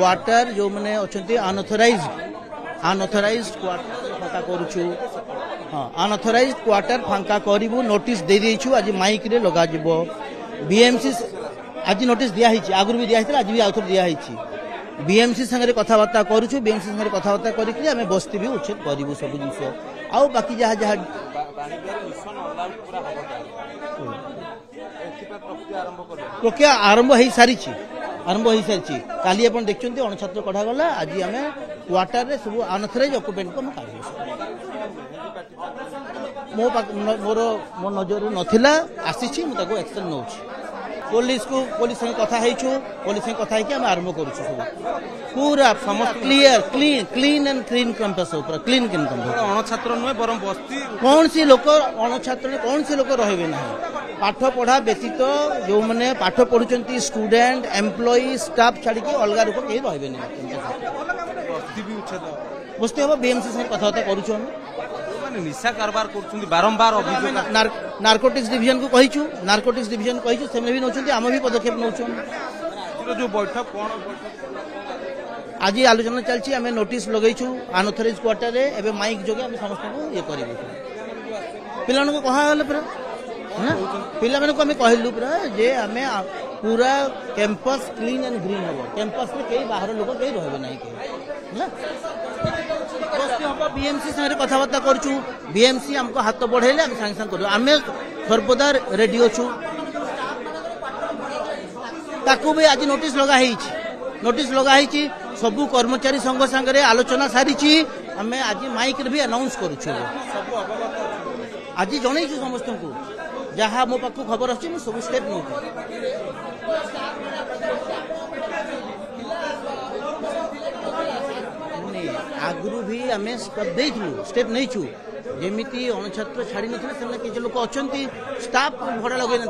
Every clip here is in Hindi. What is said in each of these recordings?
क्वार्टर जो मैंने अच्छा अनऑथराइज्ड क्वार्टर फांका करूछु। हाँ, अनऑथराइज्ड क्वार्टर फांका करू नोटिस दे देछु। आज माइक रे लगा जिवो। बीएमसी आज नोटिस दिया हिची, आगुर भी दिया हितला, आज भी आउथर दिया हिची। बीएमसी संगे कथबार्ता करूछु। बीएमसी संगे कथबार्ता करिकरी आमे बस्ती भी उच्छेद करिवु सब जिंस। आउ बाकी जहा जहा प्रक्रिया आरंभ हो सारी काली आप देखते अणछात्र कढ़ा गला। आज आम क्वार्टर रे सब अनऑथराइज ऑक्युपेंट को काढी मो नजर नथिला आसी एक्शन नौ पुलिस संगे कथा कथा आम आरंभ करूँ सब पूरा समस्त clean and clean campus clean अणछात्र नुहे बरम बस्ती कौन सी लोक अणछात्र कौन सी लोक रहे ना पाठ पढ़ा व्यतीत जो मैंने पाठ पढ़ुंट स्टूडेंट एम्प्लॉई स्टाफ छाड़ी अलग लोक कहीं रहे बस्ती हम बीएमसी संगे कथबार्ता करूँ निशा कारबार बारंबार अभियोग नार्कोटिक्स डिविजन को कही नार्कोटिक्स डिविजन कही से भी नौ आम भी पदक्षेप नौ जो बैठक कौन आज आलोचना चलती आम नोटिस लगेचु अनऑथराइज क्वार्टर रे एबे माइक जोगे आम समस्त ये करूँ पिला कहगले पूरा पिला आम कहलु पूरा जे आम पूरा कैंपस क्लीन एंड ग्रीन हम कैंपस में कई बाहर लोक कहीं रहे ना बीएमसी संगे कथबार्ता करूँ बीएमसी हमको हाथ बढ़ेले आम सांगे सांगे करूँ आम सर्वदा रेडी अच्छु ताकू भी आज नोटिस लगा सबू कर्मचारी संघ सांगे आलोचना सारी आम आज माइक भी अनाउंस करूँ आज जनईचु समस्त को जहाँ मो पाख खबर अच्छी सब स्टेप नौ आगु भी आम स्टेप नहीं जमीती अणछात्र छाड़ी ना किसी लोक अच्छा स्टाफ भड़ा लगे ना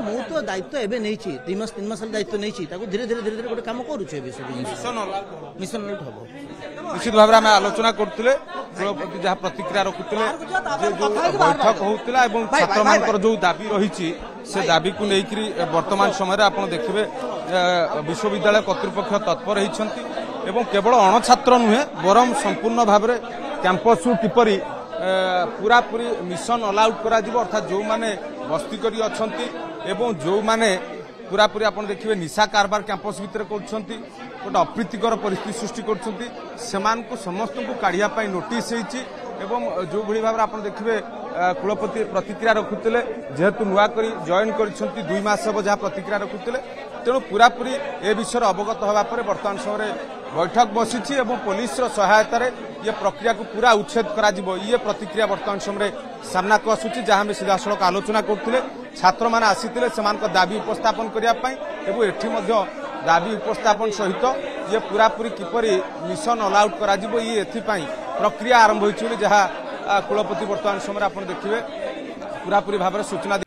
मु तो दायित्व एवं नहीं 3 मास 3 मास दायित्व नहीं धीरे धीरे धीरे धीरे गोटे कम करुँ मिशन हम निश्चित भाव में आलोचना करते कुलपति जहाँ प्रतिक्रिया रखुते बैठक होता छात्र मान जो दाबी रही से दाबी को लेकर वर्तमान समय आप देखिए विश्वविद्यालय कर्तृपक्ष तत्पर होती एवं केवल अणछात्र नुहे बरम संपूर्ण भाव में कैंपस किपरि पूरा पूरी मिशन अलाउट करा अर्थात जो माने बस्ती करी अछंती एवं जो माने पूरा पूरी आप देखिए निशा कारबार कैंपस भितर गोटे अप्रीतिकर परिस्थिति सृष्टि कर समस्त को काढ़िया नोटिस एवं जो भली भाव आप देखिए कुलपति प्रतिक्रिया रखुते जेहेतु नुआ करी जॉइन कर 2 मास हम जहाँ प्रतिक्रिया रखुते तेणु पूरा पूरी ए विषय अवगत होगा वर्तमान समय बैठक बसी पुलिस सहायता ये प्रक्रिया को पूरा उच्छेद करा ये प्रतिक्रिया वर्तमान समय सामना को आसूची जहाँ में सीधा सड़क आलोचना करते छात्र मैंने आसीते से दाबी उपस्थापन करने एठी दाबी उपस्थापन सहित ये पूरा पूरी किपरि मिशन अलाउट करा ये एथिपाई प्रक्रिया आरंभ होती जहाँ कुलपति वर्तमान समय आप देखिए पूरा पूरी भाव सूचना